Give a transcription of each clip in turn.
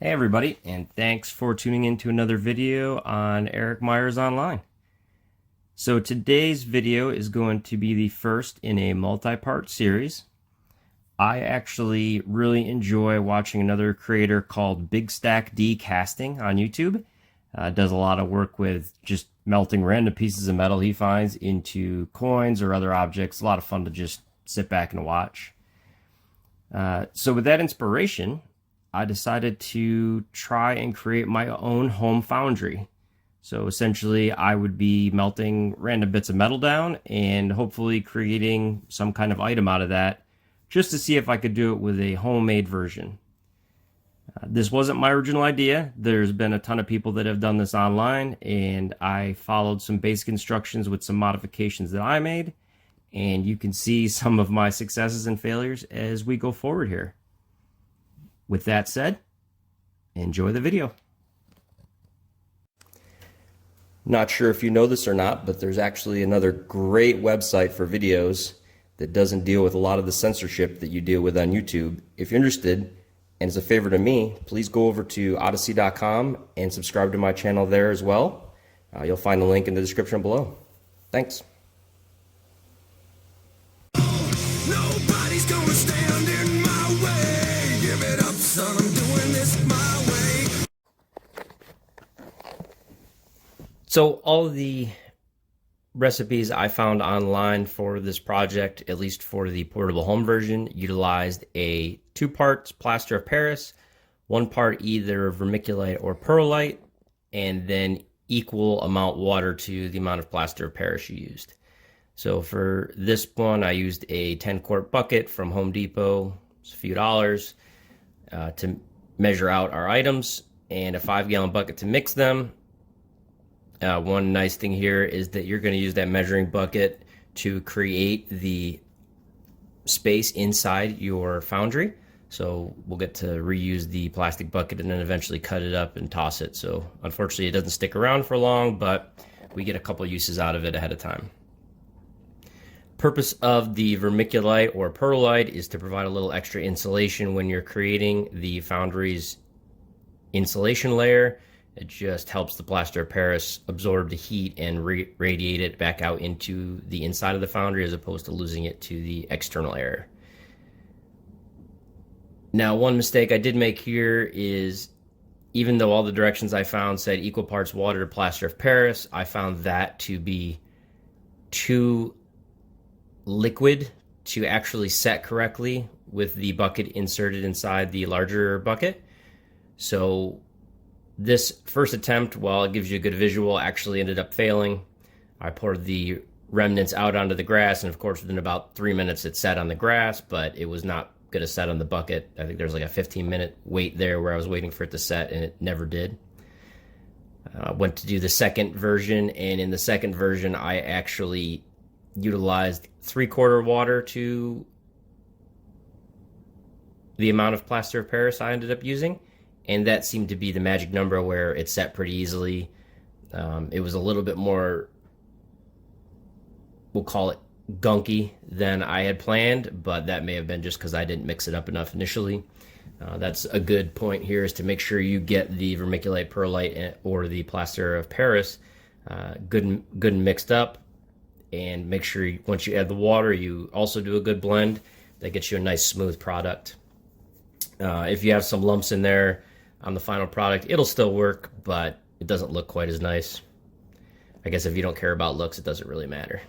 Hey everybody, and thanks for tuning in to another video on Eric Myers Online. So today's video is going to be the first in a multi-part series. I actually really enjoy watching another creator called Big Stack D Casting on YouTube. Does a lot of work with just melting random pieces of metal he finds into coins or other objects. A lot of fun to just sit back and watch. So with that inspiration, I decided to try and create my own home foundry. So essentially I would be melting random bits of metal down and hopefully creating some kind of item out of that, just to see if I could do it with a homemade version. This wasn't my original idea. There's been a ton of people that have done this online, and I followed some basic instructions with some modifications that I made, and you can see some of my successes and failures as we go forward here. With that said, enjoy the video. Not sure if you know this or not, but there's actually another great website for videos that doesn't deal with a lot of the censorship that you deal with on YouTube. If you're interested, and as a favor to me, please go over to odyssey.com and subscribe to my channel there as well. You'll find the link in the description below. Thanks. Nobody's gonna stand in my way. Give it up, son, I'm doing this my way. So all of the recipes I found online for this project, at least for the portable home version, utilized a 2 parts plaster of Paris, 1 part either vermiculite or perlite, and then equal amount water to the amount of plaster of Paris you used. So for this one, I used a 10-quart bucket from Home Depot. It's a few dollars to measure out our items, and a 5-gallon bucket to mix them. One nice thing here is that you're going to use that measuring bucket to create the space inside your foundry. So we'll get to reuse the plastic bucket and then eventually cut it up and toss it. So unfortunately, it doesn't stick around for long, but we get a couple uses out of it ahead of time. Purpose of the vermiculite or perlite is to provide a little extra insulation when you're creating the foundry's insulation layer. It just helps the plaster of Paris absorb the heat and radiate it back out into the inside of the foundry as opposed to losing it to the external air. Now, one mistake I did make here is, even though all the directions I found said equal parts water to plaster of Paris, I found that to be too liquid to actually set correctly with the bucket inserted inside the larger bucket. So this first attempt, while it gives you a good visual, actually ended up failing. I poured the remnants out onto the grass, and of course within about 3 minutes it sat on the grass, but it was not going to set on the bucket. I think there was like a 15-minute wait there where I was waiting for it to set, and it never did. I went to do the second version, and in the second version I actually utilized 3/4 water to the amount of plaster of Paris I ended up using, and that seemed to be the magic number where it set pretty easily. It was a little bit more, we'll call it gunky than I had planned, but that may have been just because I didn't mix it up enough initially. That's a good point here, is to make sure you get the vermiculite, perlite, or the plaster of Paris good and mixed up, and make sure once you add the water, you also do a good blend. That gets you a nice smooth product. If you have some lumps in there on the final product, it'll still work, but it doesn't look quite as nice. I guess if you don't care about looks, it doesn't really matter.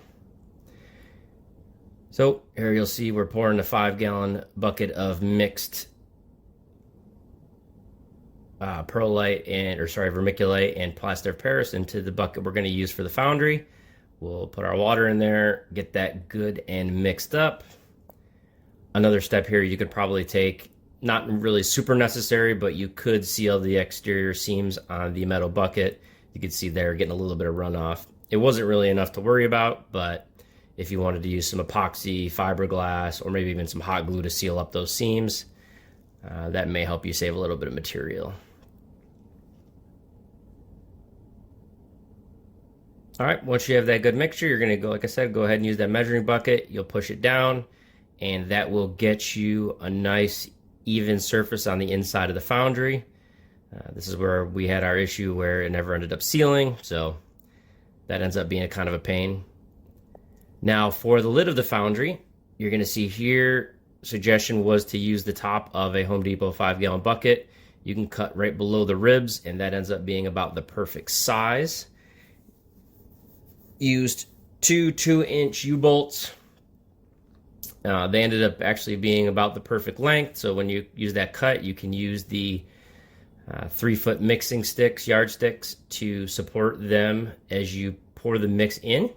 So here you'll see we're pouring a 5-gallon bucket of mixed vermiculite and plaster of Paris into the bucket we're going to use for the foundry. We'll put our water in there, get that good and mixed up. Another step here you could probably take, not really super necessary, but you could seal the exterior seams on the metal bucket. You can see there getting a little bit of runoff. It wasn't really enough to worry about, but if you wanted to use some epoxy, fiberglass, or maybe even some hot glue to seal up those seams, that may help you save a little bit of material. All right, once you have that good mixture, you're gonna go, like I said, go ahead and use that measuring bucket. You'll push it down, and that will get you a nice even surface on the inside of the foundry. This is where we had our issue where it never ended up sealing, so that ends up being a kind of a pain. Now for the lid of the Foundry, you're going to see here, suggestion was to use the top of a Home Depot 5-gallon bucket. You can cut right below the ribs, and that ends up being about the perfect size. Used two 2-inch U-bolts. They ended up actually being about the perfect length, so when you use that cut, you can use the 3-foot mixing sticks, yardsticks, to support them as you pour the mix in.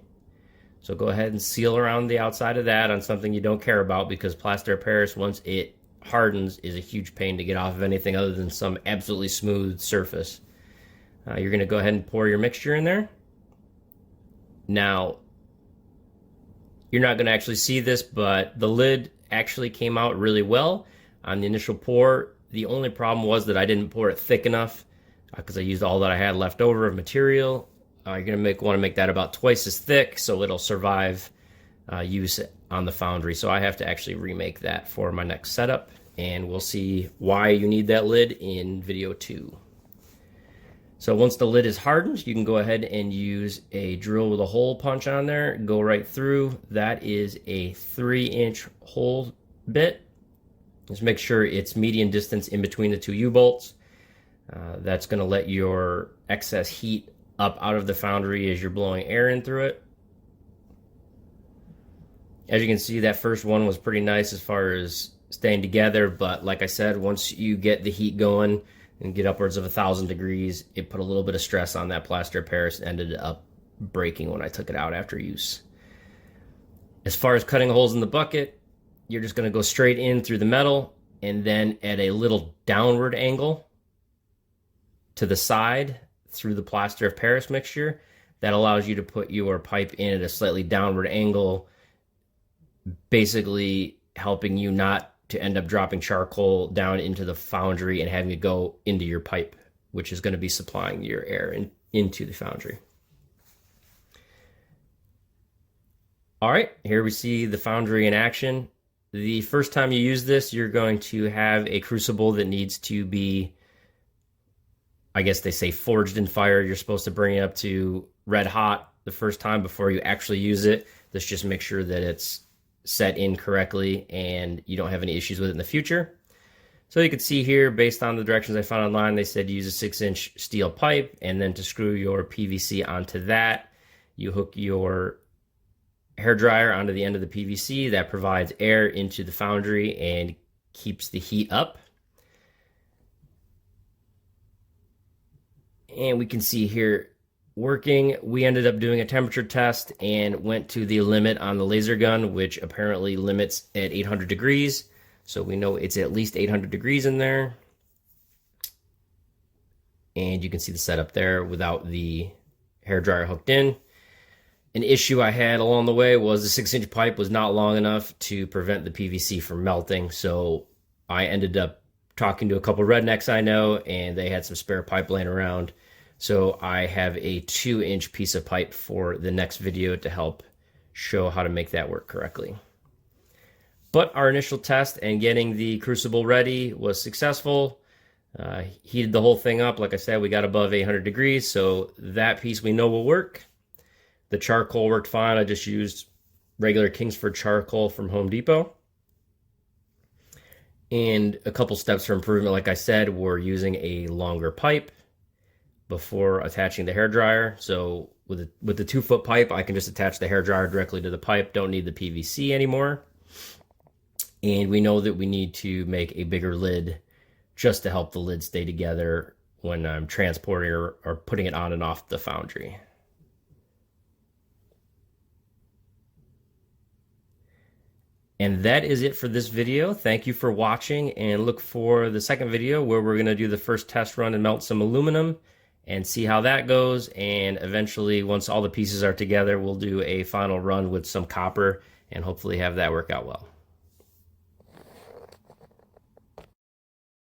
So go ahead and seal around the outside of that on something you don't care about, because plaster of Paris, once it hardens, is a huge pain to get off of anything other than some absolutely smooth surface. You're going to go ahead and pour your mixture in there. Now, you're not going to actually see this, but the lid actually came out really well on the initial pour. The only problem was that I didn't pour it thick enough because I used all that I had left over of material. You're going to want to make that about twice as thick so it'll survive use on the Foundry. So I have to actually remake that for my next setup, and we'll see why you need that lid in video 2. So once the lid is hardened, you can go ahead and use a drill with a hole punch on there, go right through. That is a 3-inch hole bit. Just make sure it's median distance in between the two U-bolts. That's going to let your excess heat up out of the Foundry as you're blowing air in through it. As you can see, that first one was pretty nice as far as staying together, but like I said, once you get the heat going and get upwards of 1,000 degrees, it put a little bit of stress on that plaster of Paris and ended up breaking when I took it out after use. As far as cutting holes in the bucket, you're just going to go straight in through the metal and then at a little downward angle to the side through the plaster of Paris mixture. That allows you to put your pipe in at a slightly downward angle, basically helping you not to end up dropping charcoal down into the Foundry and having it go into your pipe, which is going to be supplying your air into the Foundry. All right, here we see the Foundry in action. The first time you use this, you're going to have a crucible that needs to be, I guess they say, forged in fire. You're supposed to bring it up to red hot the first time before you actually use it. Let's just make sure that it's set in correctly and you don't have any issues with it in the future. So you can see here, based on the directions I found online, they said use a 6-inch steel pipe, and then to screw your PVC onto that, you hook your hairdryer onto the end of the PVC. That provides air into the Foundry and keeps the heat up. And we can see here working. We ended up doing a temperature test and went to the limit on the laser gun, which apparently limits at 800 degrees. So we know it's at least 800 degrees in there. And you can see the setup there without the hairdryer hooked in. An issue I had along the way was the 6-inch pipe was not long enough to prevent the PVC from melting. So I ended up talking to a couple rednecks I know, and they had some spare pipe laying around. So I have a 2-inch piece of pipe for the next video to help show how to make that work correctly. But our initial test and getting the crucible ready was successful. Heated the whole thing up. Like I said, we got above 800 degrees, so that piece we know will work. The charcoal worked fine. I just used regular Kingsford charcoal from Home Depot. And a couple steps for improvement, like I said, we're using a longer pipe before attaching the hairdryer. So with the 2-foot pipe, I can just attach the hairdryer directly to the pipe. Don't need the PVC anymore. And we know that we need to make a bigger lid just to help the lid stay together when I'm transporting or putting it on and off the Foundry. And that is it for this video. Thank you for watching, and look for the second video where we're going to do the first test run and melt some aluminum and see how that goes. And eventually, once all the pieces are together, we'll do a final run with some copper and hopefully have that work out well.